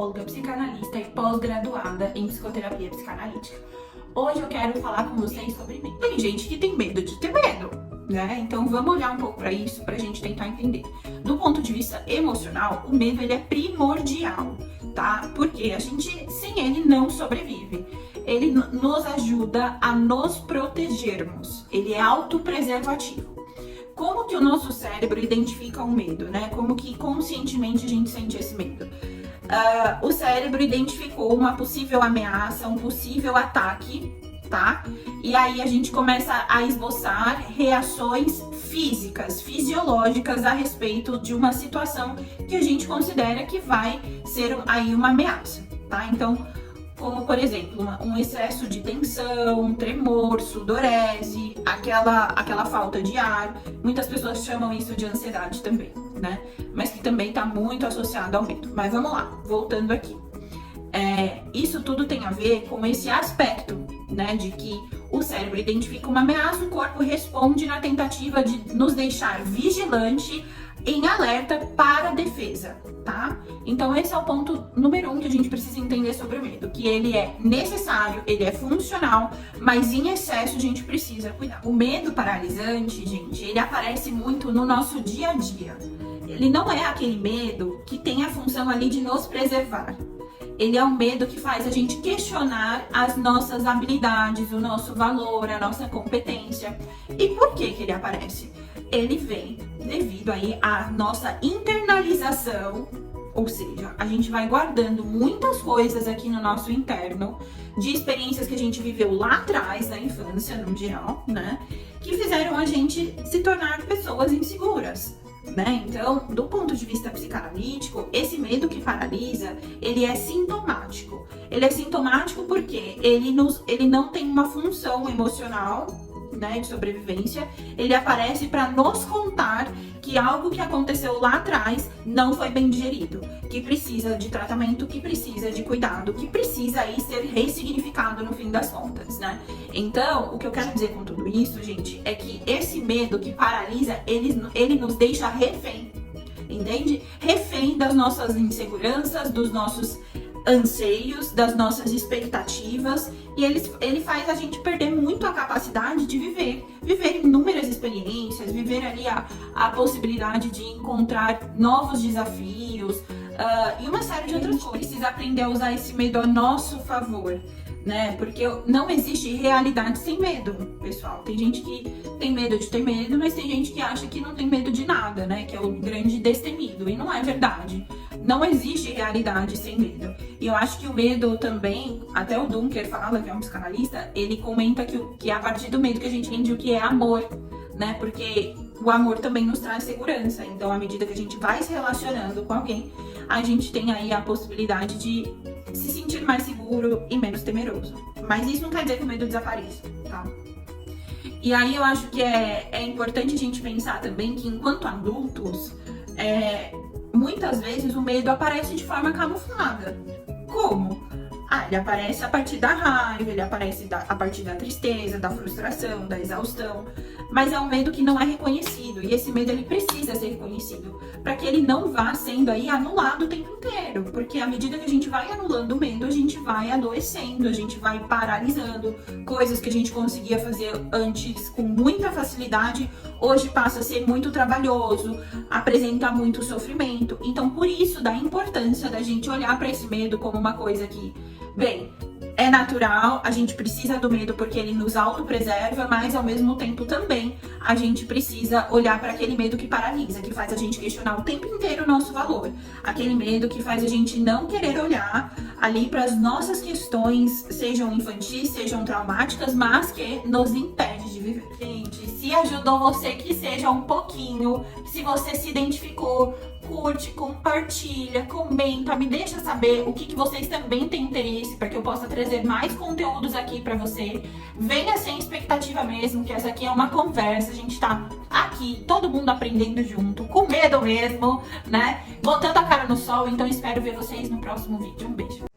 psicóloga, psicanalista e pós-graduada em psicoterapia psicanalítica. Hoje eu quero falar com vocês sobre medo. Tem gente que tem medo de ter medo, né? Então vamos olhar um pouco para isso, pra gente tentar entender. Do ponto de vista emocional, o medo ele é primordial, tá? Porque a gente, sem ele, não sobrevive. Ele nos ajuda a nos protegermos. Ele é autopreservativo. Como que o nosso cérebro identifica o medo, né? Como que conscientemente a gente sente esse medo? O cérebro identificou uma possível ameaça, um possível ataque, tá? E aí a gente começa a esboçar reações físicas, fisiológicas a respeito de uma situação que a gente considera que vai ser aí uma ameaça, tá? Então, como por exemplo, um excesso de tensão, tremor, sudorese, aquela falta de ar. Muitas pessoas chamam isso de ansiedade também, né? Mas que também está muito associado ao medo. Mas vamos lá, voltando aqui. Isso tudo tem a ver com esse aspecto, né? De que o cérebro identifica uma ameaça, o corpo responde na tentativa de nos deixar vigilante, em alerta para a defesa, tá? Então esse é o ponto número 1 que a gente precisa entender sobre o medo, que ele é necessário, ele é funcional, mas em excesso a gente precisa cuidar. O medo paralisante, gente, ele aparece muito no nosso dia a dia. Ele não é aquele medo que tem a função ali de nos preservar. Ele é um medo que faz a gente questionar as nossas habilidades, o nosso valor, a nossa competência. E por que ele aparece? Ele vem devido aí à nossa internalização, ou seja, a gente vai guardando muitas coisas aqui no nosso interno, de experiências que a gente viveu lá atrás, na infância, no geral, né? Que fizeram a gente se tornar pessoas inseguras, né? Então, do ponto de vista psicanalítico, esse medo que paralisa, ele é sintomático. Ele é sintomático porque ele não tem uma função emocional, né, de sobrevivência. Ele aparece para nos contar que algo que aconteceu lá atrás não foi bem digerido, que precisa de tratamento, que precisa de cuidado, que precisa aí ser ressignificado no fim das contas, né? Então, o que eu quero dizer com tudo isso, gente, é que esse medo que paralisa, ele nos deixa refém, entende? Refém das nossas inseguranças, dos nossos anseios, das nossas expectativas, e ele faz a gente perder muito a capacidade de viver inúmeras experiências, viver ali a possibilidade de encontrar novos desafios, e uma série de outras coisas. Precisa aprender a usar esse medo a nosso favor, né? Porque não existe realidade sem medo, pessoal. Tem gente que tem medo de ter medo, mas tem gente que acha que não tem medo de nada, né? Que é o grande destemido, e não é verdade. Não existe realidade sem medo. E eu acho que o medo também, até o Dunker fala, que é um psicanalista, ele comenta que é a partir do medo que a gente entende o que é amor, né? Porque o amor também nos traz segurança. Então, à medida que a gente vai se relacionando com alguém, a gente tem aí a possibilidade de se sentir mais seguro e menos temeroso. Mas isso não quer dizer que o medo desapareça, tá? E aí eu acho que é importante a gente pensar também que enquanto adultos, muitas vezes o medo aparece de forma camuflada. Como? Ele aparece a partir da raiva, ele aparece a partir da tristeza, da frustração, da exaustão. Mas é um medo que não é reconhecido. E esse medo ele precisa ser reconhecido para que ele não vá sendo aí anulado o tempo inteiro. Porque à medida que a gente vai anulando o medo, a gente vai adoecendo, a gente vai paralisando. Coisas que a gente conseguia fazer antes com muita facilidade, hoje passa a ser muito trabalhoso, apresenta muito sofrimento. Então, por isso, da importância da gente olhar para esse medo como uma coisa que, bem, é natural, a gente precisa do medo porque ele nos autopreserva, mas ao mesmo tempo também a gente precisa olhar para aquele medo que paralisa, que faz a gente questionar o tempo inteiro o nosso valor. Aquele medo que faz a gente não querer olhar ali para as nossas questões, sejam infantis, sejam traumáticas, mas que nos impede de viver. Gente, se ajudou você, que seja um pouquinho, se você se identificou, curte, compartilha, comenta, me deixa saber o que vocês também têm interesse para que eu possa trazer mais conteúdos aqui para você. Venha sem expectativa mesmo, que essa aqui é uma conversa, a gente tá aqui, todo mundo aprendendo junto, com medo mesmo, né? Botando a cara no sol, então espero ver vocês no próximo vídeo. Um beijo.